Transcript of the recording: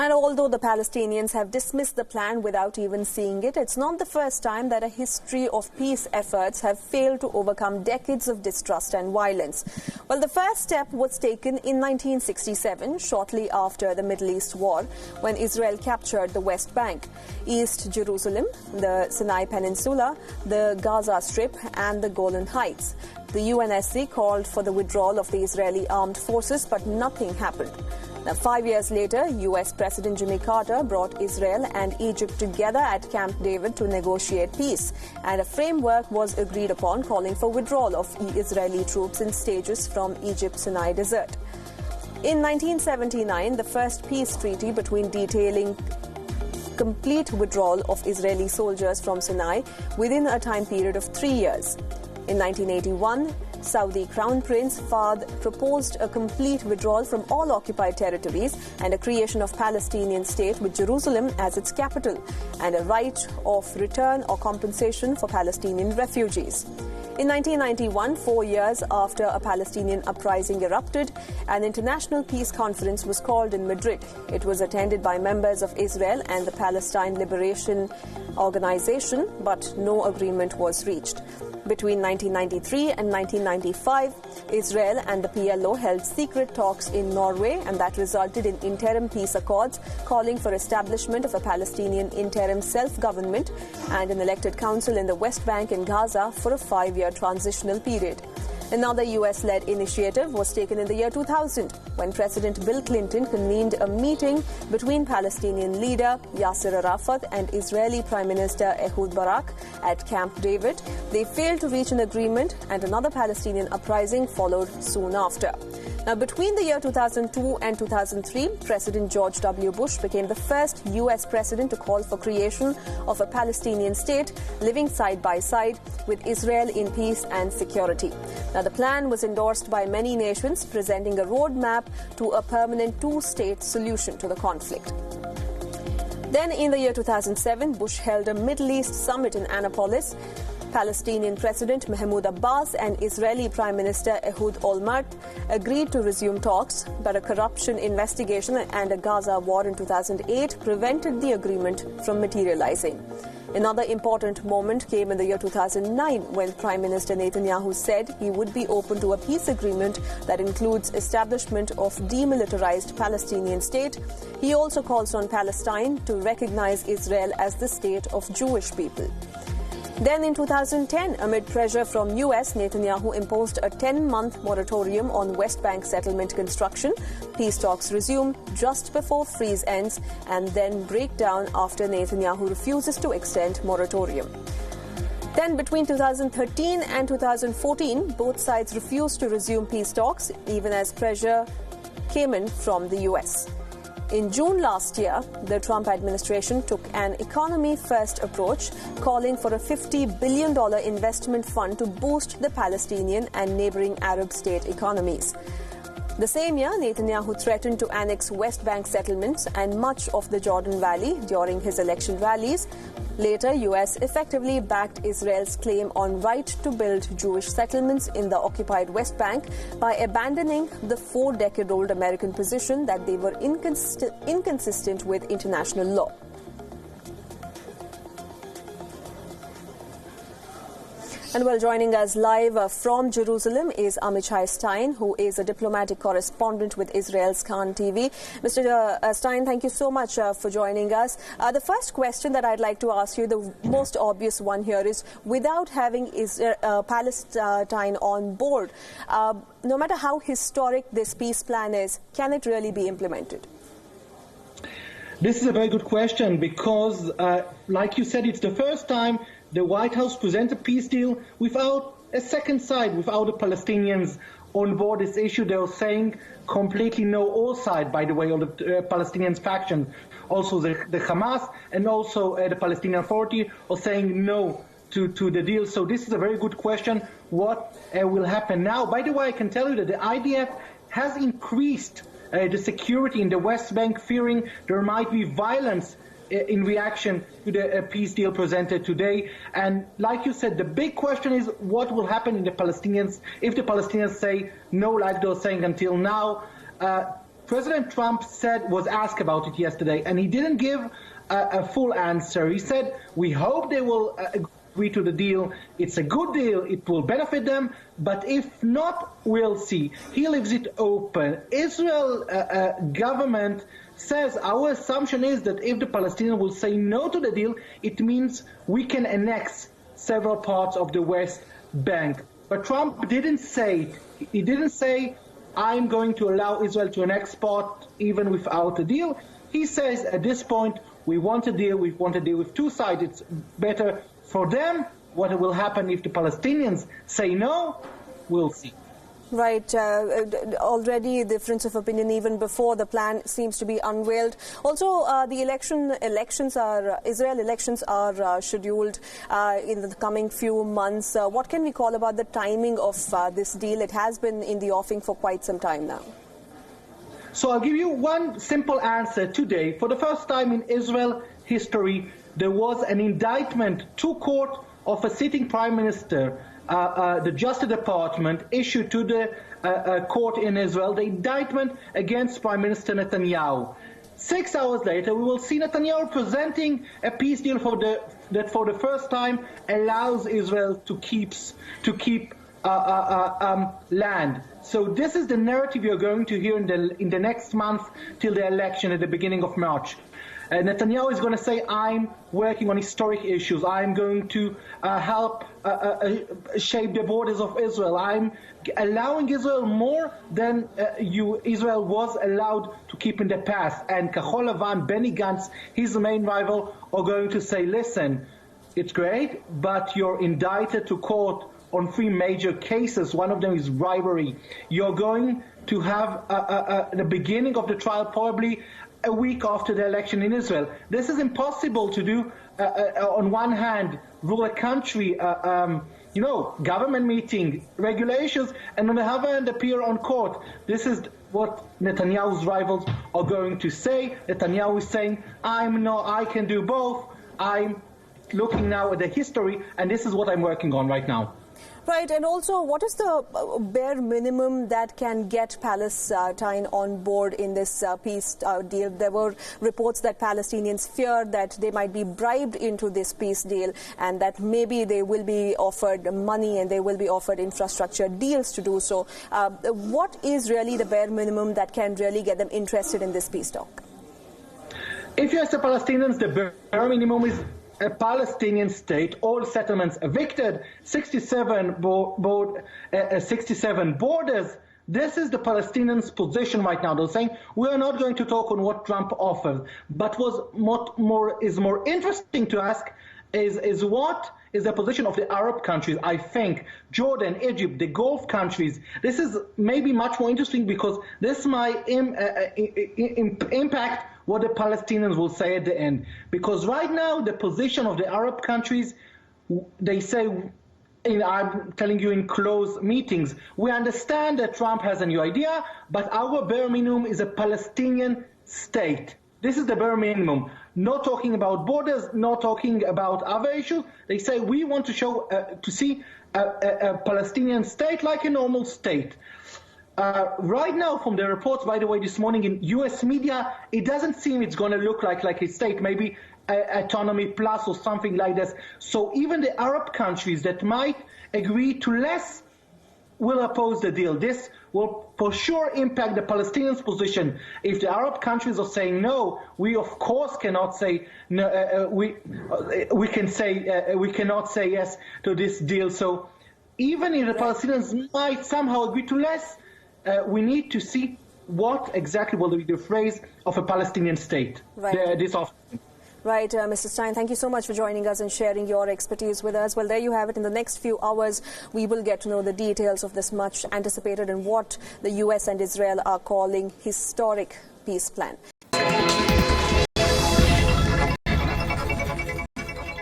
And although the Palestinians have dismissed the plan without even seeing it, it's not the first time that a history of peace efforts have failed to overcome decades of distrust and violence. Well, the first step was taken in 1967, shortly after the Middle East War, when Israel captured the West Bank, East Jerusalem, the Sinai Peninsula, the Gaza Strip and the Golan Heights. The UNSC called for the withdrawal of the Israeli armed forces, but nothing happened. Now, 5 years later, U.S. President Jimmy Carter brought Israel and Egypt together at Camp David to negotiate peace, and a framework was agreed upon calling for withdrawal of Israeli troops in stages from Egypt's Sinai Desert. In 1979, the first peace treaty detailing complete withdrawal of Israeli soldiers from Sinai within a time period of 3 years. In 1981, Saudi Crown Prince Fahd proposed a complete withdrawal from all occupied territories and a creation of Palestinian state with Jerusalem as its capital, and a right of return or compensation for Palestinian refugees. In 1991, 4 years after a Palestinian uprising erupted, an international peace conference was called in Madrid. It was attended by members of Israel and the Palestine Liberation Organization, but no agreement was reached. Between 1993 and 1995, Israel and the PLO held secret talks in Norway, and that resulted in interim peace accords calling for establishment of a Palestinian interim self-government and an elected council in the West Bank and Gaza for a 5-year transitional period. Another US-led initiative was taken in the year 2000 when President Bill Clinton convened a meeting between Palestinian leader Yasser Arafat and Israeli Prime Minister Ehud Barak at Camp David. They failed to reach an agreement, and another Palestinian uprising followed soon after. Now, between the year 2002 and 2003, President George W. Bush became the first U.S. president to call for creation of a Palestinian state living side by side with Israel in peace and security. Now, the plan was endorsed by many nations, presenting a roadmap to a permanent two-state solution to the conflict. Then, in the year 2007, Bush held a Middle East summit in Annapolis. Palestinian President Mahmoud Abbas and Israeli Prime Minister Ehud Olmert agreed to resume talks, but a corruption investigation and a Gaza war in 2008 prevented the agreement from materializing. Another important moment came in the year 2009 when Prime Minister Netanyahu said he would be open to a peace agreement that includes establishment of demilitarized Palestinian state. He also calls on Palestine to recognize Israel as the state of Jewish people. Then in 2010, amid pressure from US, Netanyahu imposed a 10-month moratorium on West Bank settlement construction. Peace talks resume just before freeze ends and then break down after Netanyahu refuses to extend moratorium. Then between 2013 and 2014, both sides refused to resume peace talks, even as pressure came in from the US. In June last year, the Trump administration took an economy-first approach, calling for a $50 billion investment fund to boost the Palestinian and neighboring Arab state economies. The same year, Netanyahu threatened to annex West Bank settlements and much of the Jordan Valley during his election rallies. Later, US effectively backed Israel's claim on right to build Jewish settlements in the occupied West Bank by abandoning the 4-decade-old American position that they were inconsistent with international law. And well, joining us live from Jerusalem is Amichai Stein, who is a diplomatic correspondent with Israel's Khan TV. Mr. Stein, thank you so much for joining us. The first question that I'd like to ask you, the most obvious one here, is without having Palestine on board, no matter how historic this peace plan is, can it really be implemented? This is a very good question because, like you said, it's the first time the White House presents a peace deal without a second side, without the Palestinians on board this issue. They are saying completely no, all sides, by the way, all the Palestinian faction, also the Hamas and also the Palestinian Authority are saying no to the deal. So this is a very good question. What will happen now? By the way, I can tell you that the IDF has increased the security in the West Bank, fearing there might be violence in reaction to the peace deal presented today. And like you said, the big question is what will happen in the Palestinians if the Palestinians say no, like they're saying until now. President Trump was asked about it yesterday, and he didn't give a full answer. He said, we hope they will agree to the deal. It's a good deal. It will benefit them. But if not, we'll see. He leaves it open. Israel government says our assumption is that if the Palestinians will say no to the deal, it means we can annex several parts of the West Bank. But Trump didn't say it. He didn't say, I'm going to allow Israel to annex part even without a deal. He says at this point, we want a deal. We want a deal with two sides. It's better for them. What will happen if the Palestinians say no, we'll see. Right. Already difference of opinion even before the plan seems to be unveiled. Also, the Israel elections are scheduled in the coming few months. What can we call about the timing of this deal? It has been in the offing for quite some time now. So I'll give you one simple answer today. For the first time in Israel history, there was an indictment to court of a sitting prime minister. The Justice Department issued to the court in Israel the indictment against Prime Minister Netanyahu. 6 hours later, we will see Netanyahu presenting a peace deal that for the first time allows Israel to keep land. So this is the narrative you're going to hear in the next month till the election at the beginning of March. Netanyahu is going to say, I'm working on historic issues. I'm going to help shape the borders of Israel. I'm allowing Israel more than Israel was allowed to keep in the past. And Kahol Lavan, Benny Gantz, his main rival, are going to say, listen, it's great, but you're indicted to court on 3 major cases. One of them is bribery. You're going to have the beginning of the trial probably a week after the election in Israel. This is impossible to do. On one hand, rule a country, government meeting, regulations, and on the other hand, appear on court. This is what Netanyahu's rivals are going to say. Netanyahu is saying, I can do both. I'm looking now at the history, and this is what I'm working on right now. Right, and also, what is the bare minimum that can get Palestine on board in this peace deal? There were reports that Palestinians fear that they might be bribed into this peace deal and that maybe they will be offered money and they will be offered infrastructure deals to do so. What is really the bare minimum that can really get them interested in this peace talk? If you ask the Palestinians, the bare minimum is a Palestinian state, all settlements evicted, 67 borders. This is the Palestinians' position right now. They're saying, we are not going to talk on what Trump offers. But what is more interesting to ask is what is the position of the Arab countries, I think, Jordan, Egypt, the Gulf countries. This is maybe much more interesting because this might impact what the Palestinians will say at the end. Because right now, the position of the Arab countries, they say, I'm telling you in closed meetings, we understand that Trump has a new idea, but our bare minimum is a Palestinian state. This is the bare minimum. Not talking about borders, not talking about other issues. They say we want to see a Palestinian state like a normal state. Right now, from the reports, by the way, this morning in U.S. media, it doesn't seem it's going to look like a state, maybe autonomy plus or something like this. So even the Arab countries that might agree to less will oppose the deal. This will for sure impact the Palestinians' position. If the Arab countries are saying no, we of course cannot say no. We cannot say yes to this deal. So even if the Palestinians might somehow agree to less, we need to see what exactly will be the phrase of a Palestinian state this afternoon. Right, Mr. Stein, thank you so much for joining us and sharing your expertise with us. Well, there you have it. In the next few hours, we will get to know the details of this much anticipated and what the U.S. and Israel are calling historic peace plan.